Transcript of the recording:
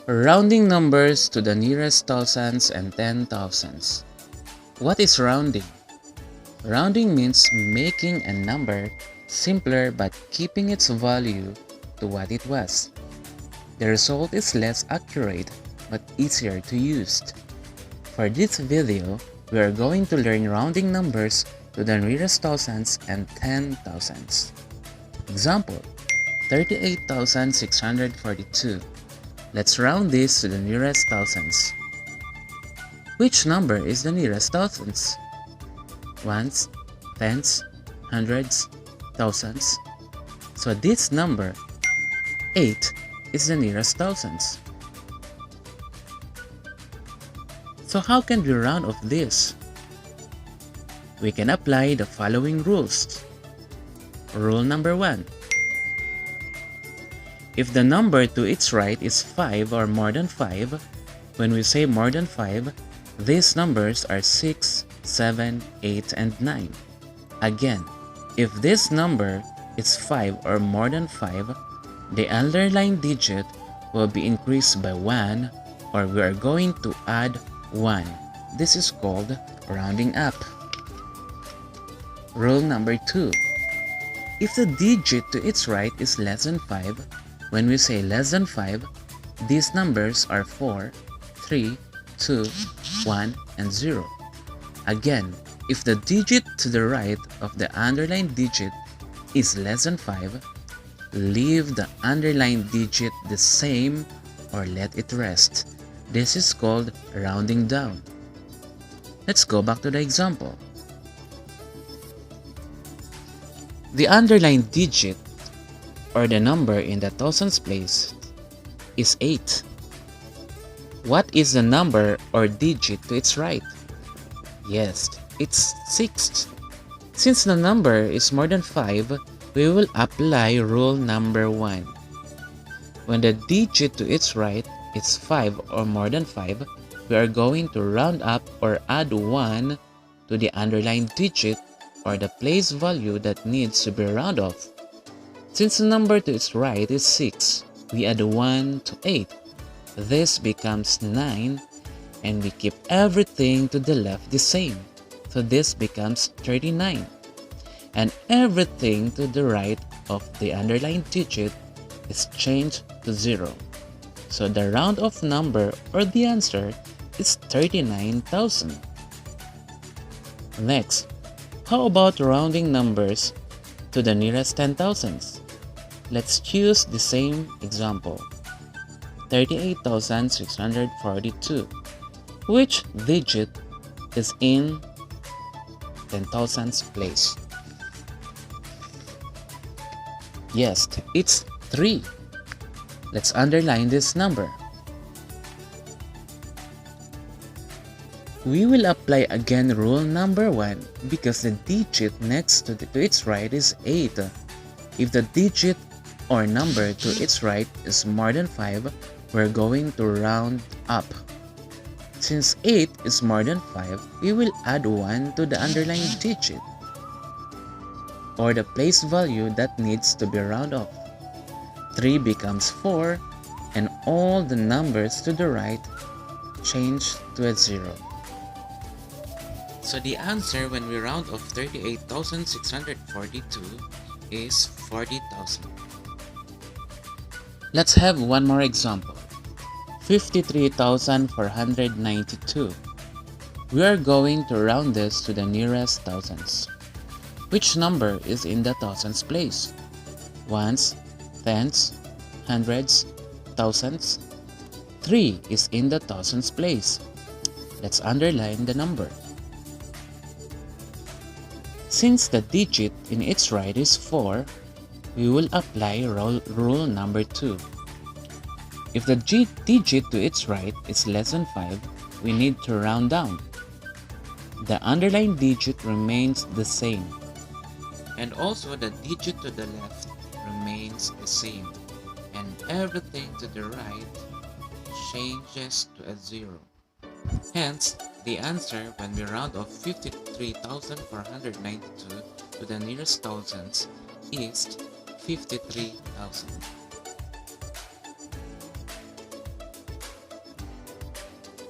Rounding numbers to the nearest thousands and ten thousands. What is rounding? Rounding means making a number simpler but keeping its value to what it was. The result is less accurate but easier to use. For this video, we are going to learn rounding numbers to the nearest thousands and ten thousands. Example, 38,642. Let's round this to the nearest thousands. Which number is the nearest thousands? Ones, tens, hundreds, thousands. So this number, 8, is the nearest thousands. So how can we round off this? We can apply the following rules. Rule number 1. If the number to its right is 5 or more than 5, when we say more than 5, these numbers are 6, 7, 8, and 9. Again, if this number is 5 or more than 5, the underlying digit will be increased by 1, or we are going to add 1. This is called rounding up. Rule number 2. If the digit to its right is less than 5, when we say less than 5, these numbers are 4, 3, 2, 1, and 0. Again, if the digit to the right of the underlined digit is less than 5, leave the underlined digit the same or let it rest. This is called rounding down. Let's go back to the example. The underlined digit or the number in the thousands place is 8. What is the number or digit to its right? Yes, it's 6. Since the number is more than 5, we will apply rule number 1. When the digit to its right is 5 or more than 5, we are going to round up or add 1 to the underlined digit or the place value that needs to be rounded off. Since the number to its right is 6, we add 1 to 8. This becomes 9, and we keep everything to the left the same. So this becomes 39. And everything to the right of the underlined digit is changed to 0. So the round off number or the answer is 39,000. Next, how about rounding numbers to the nearest 10,000s? Let's choose the same example, 38,642. Which digit is in 10,000s place? Yes, it's 3. Let's underline this number. We will apply again rule number 1 because the digit next to its right is 8. If the digit or number to its right is more than 5, we're going to round up. Since 8 is more than 5, we will add 1 to the underlying digit or the place value that needs to be rounded off. 3 becomes 4, and all the numbers to the right change to a 0. So the answer when we round off 38,642 is 40,000. Let's have one more example. 53,492. We are going to round this to the nearest thousands. Which number is in the thousands place? Ones, tens, hundreds, thousands. 3 is in the thousands place. Let's underline the number. Since the digit in its right is 4, we will apply rule number 2. If the digit to its right is less than 5, we need to round down. The underlying digit remains the same. And also the digit to the left remains the same. And everything to the right changes to a 0. Hence, the answer when we round off 53,492 to the nearest thousands is 53,000.